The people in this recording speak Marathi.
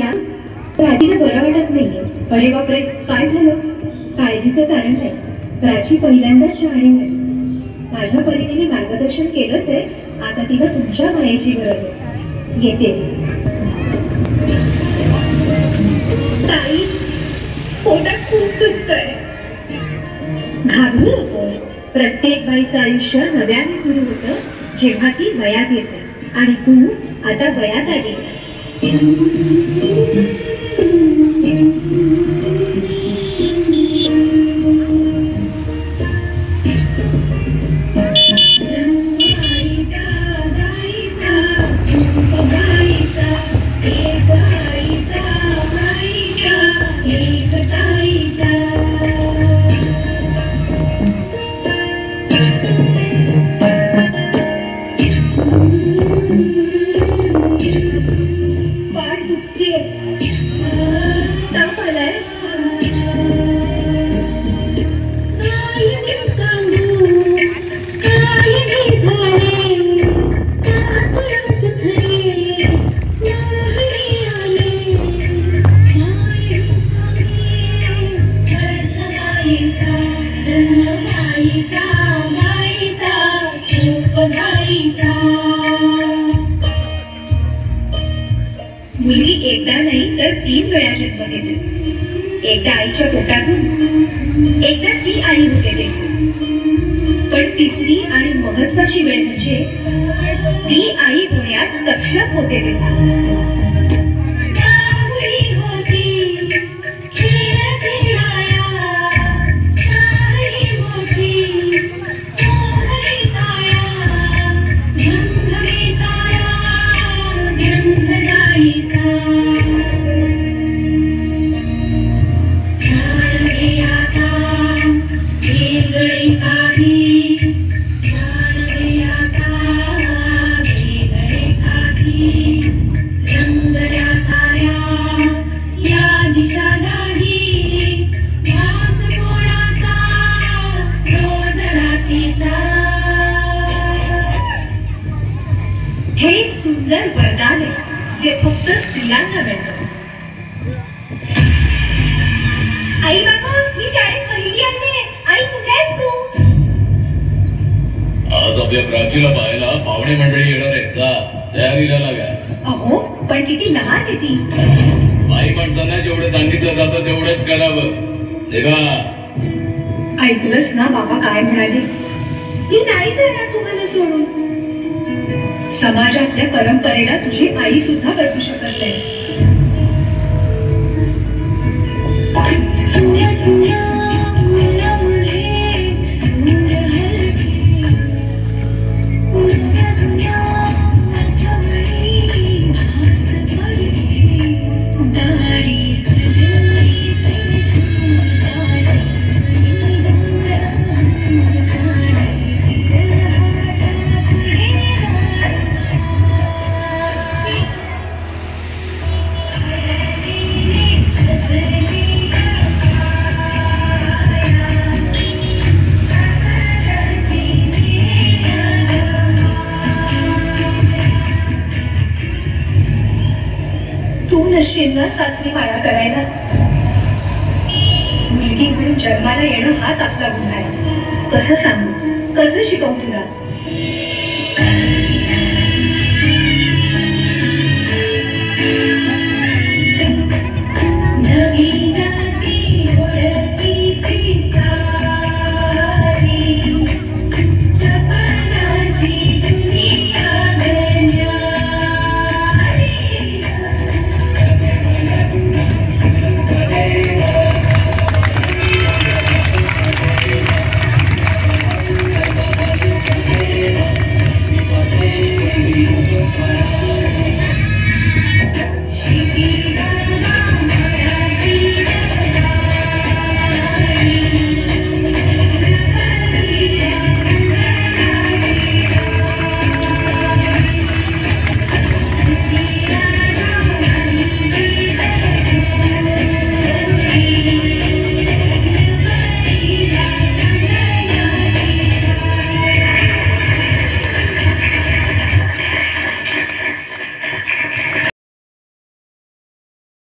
या प्राचीला बरं वाटत नाहीये. अरे बापरे, काय झालं? काळजीचं कारण नाही. प्राची पहिल्यांदा शहाणी झाली. माझ्या परीने मार्गदर्शन केलंच आहे. आता तिला तुमच्या मायेची गरज आहे. येते. ताई, पोटात खूप दुखतंय. घाबरू नकोस. प्रत्येक बाईचं आयुष्य नव्याने सुरू होतं जेव्हा ती वयात येते. आणि तू आता वयात आलीस. मुलगी एकदा नाही तर 3 वेळा जन्म घेते. एकदा आईच्या पोटातून, एकदा ती आई होते ते. पण तिसरी आणि महत्वाची वेळ म्हणजे ती आई होण्यास सक्षम होते तेव्हा. हे एक सुंदर वरदान आहे जे फक्त स्त्रियांना मिळतं. आई बाबा, मी शाळेत पहिली आले. आई, कुठे आहेस तू? आज आपल्या प्राचीला पाहायला पाहुणे मंडळी येणार आहेत. जा, तयारीला लागा. अहो, पण किती लहान आहे ती. बाई माणसांना जेवढं सांगितलं जातं तेवढंच करावं. तेव्हा ऐकलंस ना बाबा काय म्हणाले? ती नाहीच येणार तुम्हाला सोडून. समाजातल्या परंपरेला तुझी आई सुद्धा बदलू शकत नाही. तू नसशील ना सासरी माया करायला. मुलगी म्हणून जन्माला येणं हाच आपला गुन्हा आहे. कसं सांगू, कसं शिकवू तुला?